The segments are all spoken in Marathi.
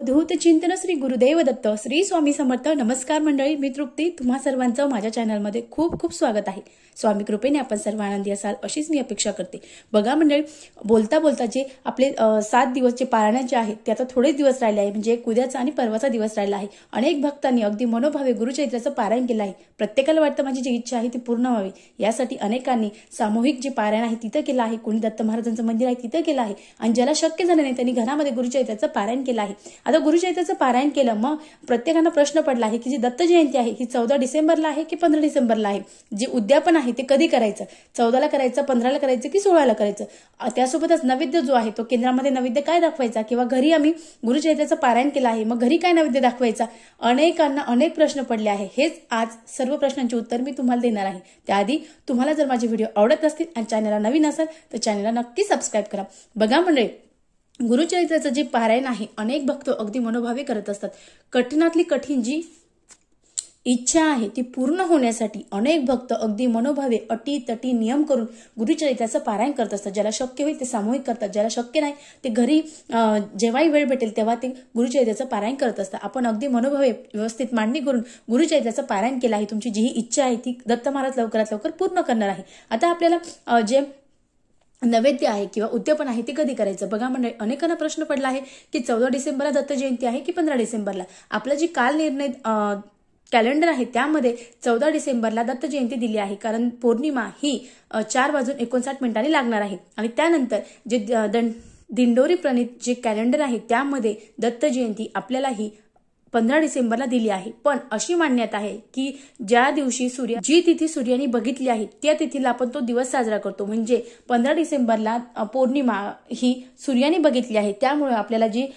अवधूत चिंतन श्री गुरुदेव दत्त श्री स्वामी समर्थ. नमस्कार मंडळी, मी तृप्ती. तुम्हा सर्वांचं माझ्या चॅनलमध्ये खूप खूप स्वागत आहे. स्वामी कृपेने आपण सर्व आनंदी असाल अशीच मी अपेक्षा करते. बघा मंडळी, बोलता बोलता जे आपले 7 दिवस जे पारायण जे आहेत ते आता थोडेच दिवस राहिले आहे, म्हणजे उद्याचा आणि परवाचा दिवस राहिला आहे. अनेक भक्तांनी अगदी मनोभावे गुरुचरित्राचं पारायण केलं आहे. प्रत्येकाला वाटतं माझी जी इच्छा आहे ती पूर्ण व्हावी, यासाठी अनेकांनी सामूहिक जे पारायण आहे तिथं केलं आहे. कोणी दत्त महाराजांचं मंदिर आहे तिथं केलं आहे, आणि ज्याला शक्य झालं नाही त्यांनी घरामध्ये गुरुचरित्राचं पारायण केलं आहे. आता गुरुचरित्राचं पारायण केलं, मग प्रत्येकाला प्रश्न पडला आहे की जी दत्त जयंती आहे ही 14 डिसेंबरला आहे की 15 डिसेंबरला आहे. जे उद्यापन आहे ते कधी करायचं, 14ला करायचं, 15ला करायचं की 16ला करायचं. त्यासोबतच नैवेद्य जो आहे तो केंद्रामध्ये नैवेद्य काय दाखवायचा, किंवा घरी आम्ही गुरुचरित्राचं पारायण केलं आहे मग घरी काय नैवेद्य दाखवायचा. अनेकांना अनेक प्रश्न पडले आहे. हेच आज सर्व प्रश्नांची उत्तर मी तुम्हाला देणार आहे. त्याआधी तुम्हाला जर माझे व्हिडिओ आवडत असतील आणि चॅनलला नवीन असाल तर चॅनलला नक्की सबस्क्राईब करा. बघा मंडळी, गुरुचरित्राचं जे पारायण आहे अनेक भक्त अगदी मनोभावे करत असतात. कठीणातली कठीण जी इच्छा आहे ती पूर्ण होण्यासाठी अनेक भक्त अगदी मनोभावे अटी तटी नियम करून गुरुचरित्राचं पारायण करत असतात. ज्याला शक्य होईल ते सामूहिक करतात, ज्याला शक्य नाही ते घरी जेव्हाही वेळ भेटेल तेव्हा ते गुरुचरित्राचं पारायण करत असतात. आपण अगदी मनोभावे व्यवस्थित मांडणी करून गुरुचरित्राचं पारायण केलं आहे. तुमची जी इच्छा आहे ती दत्त महाराज लवकरात लवकर पूर्ण करणार आहे. आता आपल्याला जे नैवेद्य आहे किंवा उद्यापन आहे ते कधी करायचं. बघा मंडळी, अनेकांना प्रश्न पडला आहे की 14 डिसेंबरला दत्त जयंती आहे की 15 डिसेंबरला. आपला जी काल निर्णय कॅलेंडर आहे त्यामध्ये 14 डिसेंबरला दत्त जयंती दिली आहे, कारण पौर्णिमा ही 4:59 लागणार आहे. आणि त्यानंतर जे दिंडोरी प्रणित जे कॅलेंडर आहे त्यामध्ये दत्त जयंती आपल्याला ही 15 डिसेंबरला दिली आहे. पण अशी मान्यता आहे की ज्या दिवशी जी तिथी सूर्याने बघितली आहे त्या तिथीला आपण तो दिवस साजरा करतो. म्हणजे 15 डिसेंबरला पौर्णिमा ही सूर्याने बघितली आहे, त्यामुळे आपल्याला जी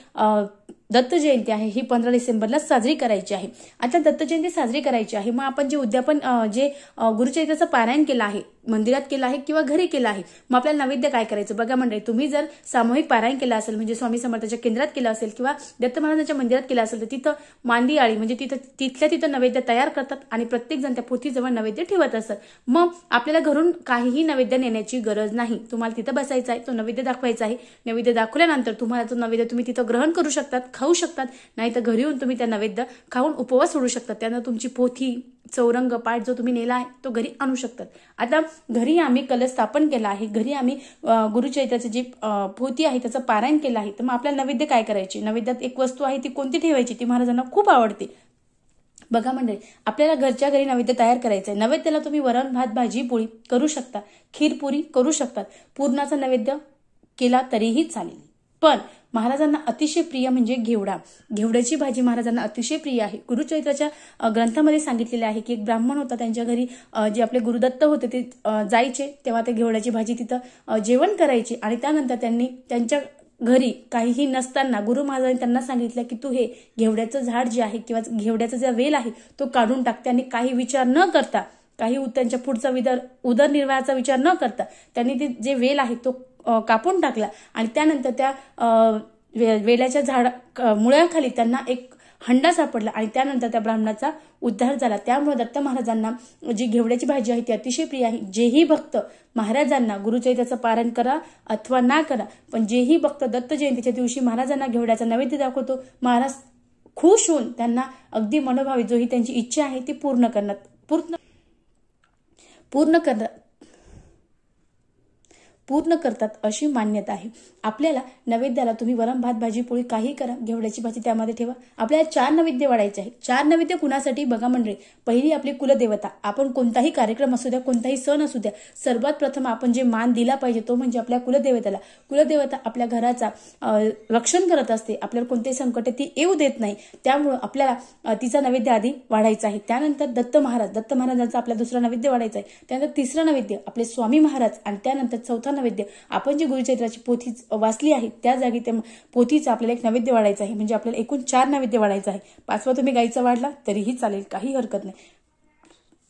दत्त जयंती आहे ही 15 डिसेंबरला साजरी करायची आहे. आता दत्त जयंती साजरी करायची आहे, मग आपण जे उद्यापन जे गुरुचरित्राचं पारायण केलं आहे मंदिरात केलं आहे किंवा घरी केलं आहे, मग आपल्याला नैवेद्य काय करायचं. बघा मंडळी, तुम्ही जर सामूहिक पारायण केलं असेल म्हणजे स्वामी समर्थाच्या केंद्रात केलं असेल किंवा दत्त महाराजांच्या मंदिरात केलं असेल तर तिथं मांदी आळी म्हणजे तिथं नैवेद्य तयार करतात आणि प्रत्येक जण त्या पोथीजवळ नैवेद्य ठेवत असतात. मग आपल्याला घरून काहीही नैवेद्य नेण्याची गरज नाही. तुम्हाला तिथं बसायचं आहे, तो नैवेद्य दाखवायचा आहे. नैवेद्य दाखवल्यानंतर तुम्हाला तो नैवेद्य तुम्ही तिथं ग्रहण करू शकतात, खाऊ शकतात, नाही तर घरी येऊन तुम्ही त्या नैवेद्य खाऊन उपवास सोडू शकतात. त्यानंतर तुमची पोथी चौरंग पाठ जो तुम्ही नेला आहे तो घरी आणू शकतात. आता घरी आम्ही कलश स्थापन केला आहे, घरी आम्ही गुरुचरित्राची जी पोथी आहे त्याचं पारायण केलं आहे, तर मग आपल्याला नैवेद्य काय करायची. नैवेद्यात एक वस्तू आहे ती कोणती ठेवायची, ती महाराजांना खूप आवडते. बघा मंडळी, आपल्याला घरच्या घरी नैवेद्य तयार करायचं आहे. नैवेद्याला तुम्ही वरण भात भाजी पोळी करू शकता, खीरपुरी करू शकतात, पूर्णाचा नैवेद्य केला तरीही चालेल. पण महाराजांना अतिशय प्रिय म्हणजे घेवड्याची भाजी महाराजांना अतिशय प्रिय आहे. गुरुचरित्राच्या ग्रंथामध्ये सांगितलेले आहे की एक ब्राह्मण होता, त्यांच्या घरी जे आपले गुरुदत्त होते ते जायचे तेव्हा ते घेवड्याची भाजी तिथं जेवण करायचे. आणि त्यानंतर त्यांनी त्यांच्या घरी काहीही नसताना गुरु महाराजांनी त्यांना सांगितलं की तू हे घेवड्याचं झाड जे आहे किंवा घेवड्याचा जो वेल आहे तो काढून टाक. त्यांनी काही विचार न करता, काही त्यांच्या पुढचा उदरनिर्वाहाचा विचार न करता त्यांनी ते जे वेल आहे तो कापून टाकला. आणि त्यानंतर त्या वेल्याच्या मुळाखाली त्यांना एक हंडा सापडला आणि त्यानंतर त्या ब्राह्मणाचा उद्धार झाला. त्यामुळे दत्त महाराजांना जी घेवड्याची भाजी आहे ती अतिशय प्रिय आहे. जेही भक्त महाराजांना गुरुचरित्राचं पारायण करा अथवा ना करा, पण जेही भक्त दत्त जयंतीच्या दिवशी महाराजांना घेवड्याचा नैवेद्य दाखवतो, महाराज खुश होऊन त्यांना अगदी मनोभावी जो ही त्यांची इच्छा आहे ती पूर्ण करतात अशी मान्यता आहे. आपल्याला नैवेद्याला तुम्ही वरण भात भाजी पोळी काही करा, घेवड्याची भाजी त्यामध्ये ठेवा. आपल्याला 4 नैवेद्य वाढायचे आहे. 4 नैवेद्य कुणासाठी. बघा मंडळी, पहिली आपली कुलदेवता. आपण कोणताही कार्यक्रम असू द्या, कोणताही सण असू द्या, सर्वात प्रथम आपण जे मान दिला पाहिजे तो म्हणजे आपल्या कुलदेवतेला. कुलदेवता आपल्या घराचा रक्षण करत असते, आपल्याला कोणतेही संकट ती येऊ देत नाही. त्यामुळं आपल्याला तिचा नैवेद्य आधी वाढायचा आहे. त्यानंतर दत्त महाराजांचा आपला दुसरा नैवेद्य वाढायचा आहे. त्यानंतर तिसरं नैवेद्य आपले स्वामी महाराज, आणि त्यानंतर चौथा नैवेद्य आपण जी गुरुचरित्राची पोथी वाचली आहे त्या जागी त्या पोथीचा आपल्याला एक नैवेद्य वाढायचं आहे. म्हणजे आपल्याला एकूण 4 नैवेद्य वाढायचं आहे. 5वा तुम्ही गाईचा वाढला तरीही चालेल, काही हरकत नाही.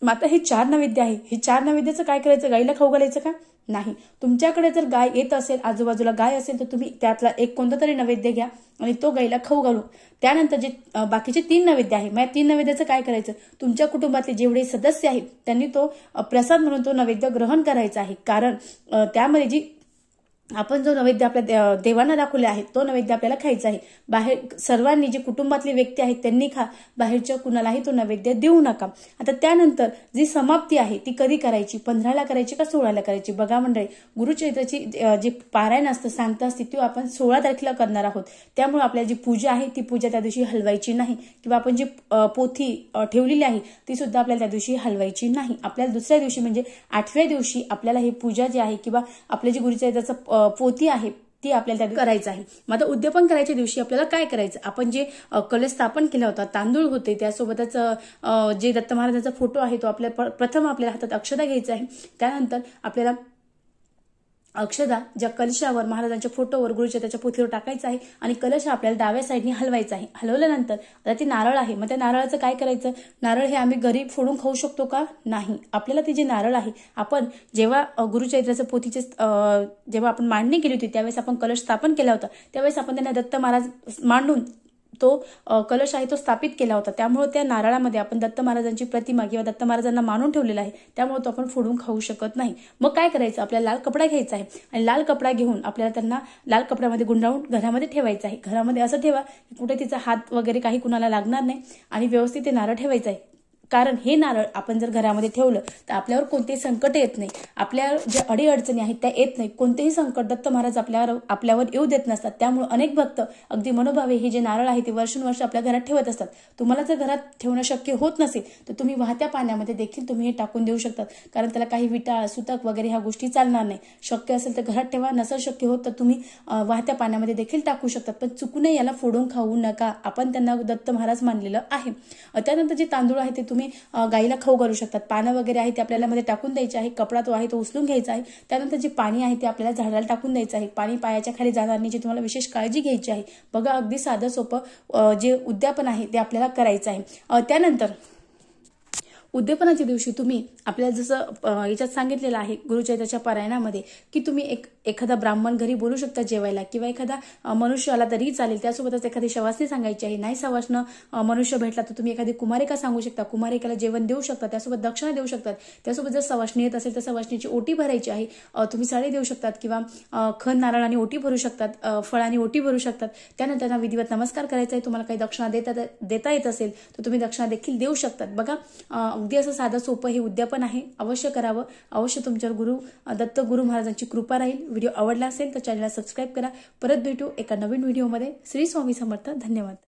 मात्र हे 4 नैवेद्य आहे. हे 4 नैवेद्याचं काय करायचं. गाईला खाऊ घालायचं का नाही. तुमच्याकडे जर गाय येत असेल, आजूबाजूला गाय असेल, तर तुम्ही त्यातला एक कोणता तरी नैवेद्य घ्या आणि तो गाईला खाऊ घालू. त्यानंतर जे बाकीचे 3 नैवेद्य आहे, मग 3 नैवेद्याचं काय करायचं. तुमच्या कुटुंबातले जेवढे सदस्य आहेत त्यांनी तो प्रसाद म्हणून तो नैवेद्य ग्रहण करायचा आहे. कारण त्यामध्ये जी आपण जो नैवेद्य आपल्या देवांना दाखवले आहे तो नैवेद्य आपल्याला खायचा आहे। बाहेर सर्वांनी जे कुटुंबातले व्यक्ती आहेत त्यांनी खा, बाहेरच्या कुणालाही तो नैवेद्य देऊ नका। आता त्यानंतर जी समाप्ती आहे ती कधी करायची, 15ला करायची का 16ला करायची? बघा मंडळी, गुरुचरित्राची जी पारायण असतं, सांगता असते, ती आपण 16 तारखेला करणार आहोत। त्यामुळे आपल्या जी पूजा आहे ती पूजा त्या दिवशी हलवायची नाही, किंवा आपण जी पोथी ठेवलेली आहे ती सुद्धा आपल्याला त्या दिवशी हलवायची नाही। आपल्याला दुसऱ्या दिवशी म्हणजे 8व्या दिवशी आपल्याला ही पूजा जी आहे किंवा आपले जे गुरुचरित्राचं पोथी आहे ती आपल्याला त्या करायचं आहे। मग आता उद्यापन करायच्या दिवशी आपल्याला काय करायचं? आपण जे कलश स्थापन केला होता, तांदूळ होते, त्यासोबतच जे दत्त महाराजांचा फोटो आहे तो आपल्या प्रथम आपल्या हातात अक्षता घ्यायचा आहे। त्यानंतर आपल्याला अक्षदा ज्या कलशावर महाराजांच्या फोटोवर गुरुचरित्राच्या पोथीवर टाकायचा आहे आणि कलश आपल्याला डाव्या साईडने हलवायचा आहे। हलवल्यानंतर आता ती नारळ आहे, मग त्या नारळाचं काय करायचं? नारळ हे आम्ही घरी फोडून खाऊ शकतो का? नाही। आपल्याला ती जे नारळ आहे, आपण जेव्हा गुरुचरित्राच्या पोथीचे जेव्हा आपण मांडणी केली होती त्यावेळेस आपण कलश स्थापन केला होता, त्यावेळेस आपण त्यांना दत्त महाराज मांडून तो कलश आहे तो स्थापित केला होता। त्यामुळे त्या नारळामध्ये आपण दत्त महाराजांची प्रतिमा किंवा दत्त महाराजांना मानून ठेवलेला आहे, त्यामुळे तो आपण फोडून खाऊ शकत नाही। मग काय करायचं? आपल्याला लाल कपडा घ्यायचा आहे आणि लाल कपडा घेऊन आपल्याला त्यांना लाल कपड्यामध्ये गुंडाळून घरामध्ये ठेवायचं आहे। घरामध्ये असं ठेवा की कुठे तिचा हात वगैरे काही कुणाला लागणार नाही आणि व्यवस्थित ते नारळ ठेवायचं आहे। कारण हे नारळ आपण जर घरामध्ये ठेवलं तर आपल्यावर कोणतेही संकट येत नाही, आपल्या ज्या अडीअडचणी आहेत त्या येत नाही, कोणतेही संकट दत्त महाराज आपल्यावर येऊ देत नसतात। त्यामुळे अनेक भक्त अगदी मनोभावे हे जे नारळ आहे ते वर्षानुवर्ष आपल्या घरात ठेवत असतात। तुम्हाला जर घरात ठेवणं शक्य होत नसेल तर तुम्ही वाहत्या पाण्यामध्ये देखील तुम्ही हे टाकून देऊ शकतात, कारण त्याला काही विटा, सुतक वगैरे ह्या गोष्टी चालणार नाही। शक्य असेल तर घरात ठेवा, नसेल शक्य होत तर तुम्ही वाहत्या पाण्यामध्ये देखील टाकू शकतात, पण चुकूनही याला फोडून खाऊ नका। आपण त्यांना दत्त महाराज मानलेलं आहे। त्यानंतर जे तांदूळ आहे ते तुम्ही गाईला खाऊ घालू शकतात। पानं वगैरे आहे ते आपल्याला मध्ये टाकून द्यायचे आहे, कपडा तो आहे तो उचलून घ्यायचा आहे। त्यानंतर जे पाणी आहे ते आपल्याला झाडाला टाकून द्यायचं आहे, पाणी पायाच्या खाली जाणार नाही, तुम्हाला विशेष काळजी घ्यायची आहे। बघा, अगदी साधं सोपं जे उद्यापन आहे ते आपल्याला करायचं आहे। त्यानंतर उद्यापनाच्या दिवशी तुम्ही आपल्याला जसं याच्यात सांगितलेलं आहे गुरुचरित्राच्या पारायणामध्ये की तुम्ही एखादा ब्राह्मण घरी बोलू शकता जेवायला, किंवा एखादा मनुष्य आला तरी चालेल, त्यासोबतच एखादी शवासनी सांगायची आहे। नाही शवासनं मनुष्य भेटला तर तुम्ही एखादी कुमारिका सांगू शकता, कुमारिकेला जेवण देऊ शकता, त्यासोबत दक्षिणा देऊ शकतात। त्यासोबत जर शवासनी येत असेल तर शवासनीची ओटी भरायची आहे, तुम्ही साडी देऊ शकतात किंवा खण नारळाने ओटी भरू शकतात, फळांनी ओटी भरू शकतात। त्यानंतर त्यांना विधिवत नमस्कार करायचा आहे। तुम्हाला काही दक्षिणा देता येत असेल तर तुम्ही दक्षिणा देखील देऊ शकतात। बघा, अगदी असं साधं सोपं हे उद्यापन आहे, अवश्य करावं। अवश्य तुमच्यावर दत्त गुरु महाराजांची कृपा राहील। व्हिडिओ आवडला असेल तर चॅनलला सबस्क्राईब करा। परत भेटू एका नवीन व्हिडिओमध्ये। श्री स्वामी समर्थ। धन्यवाद।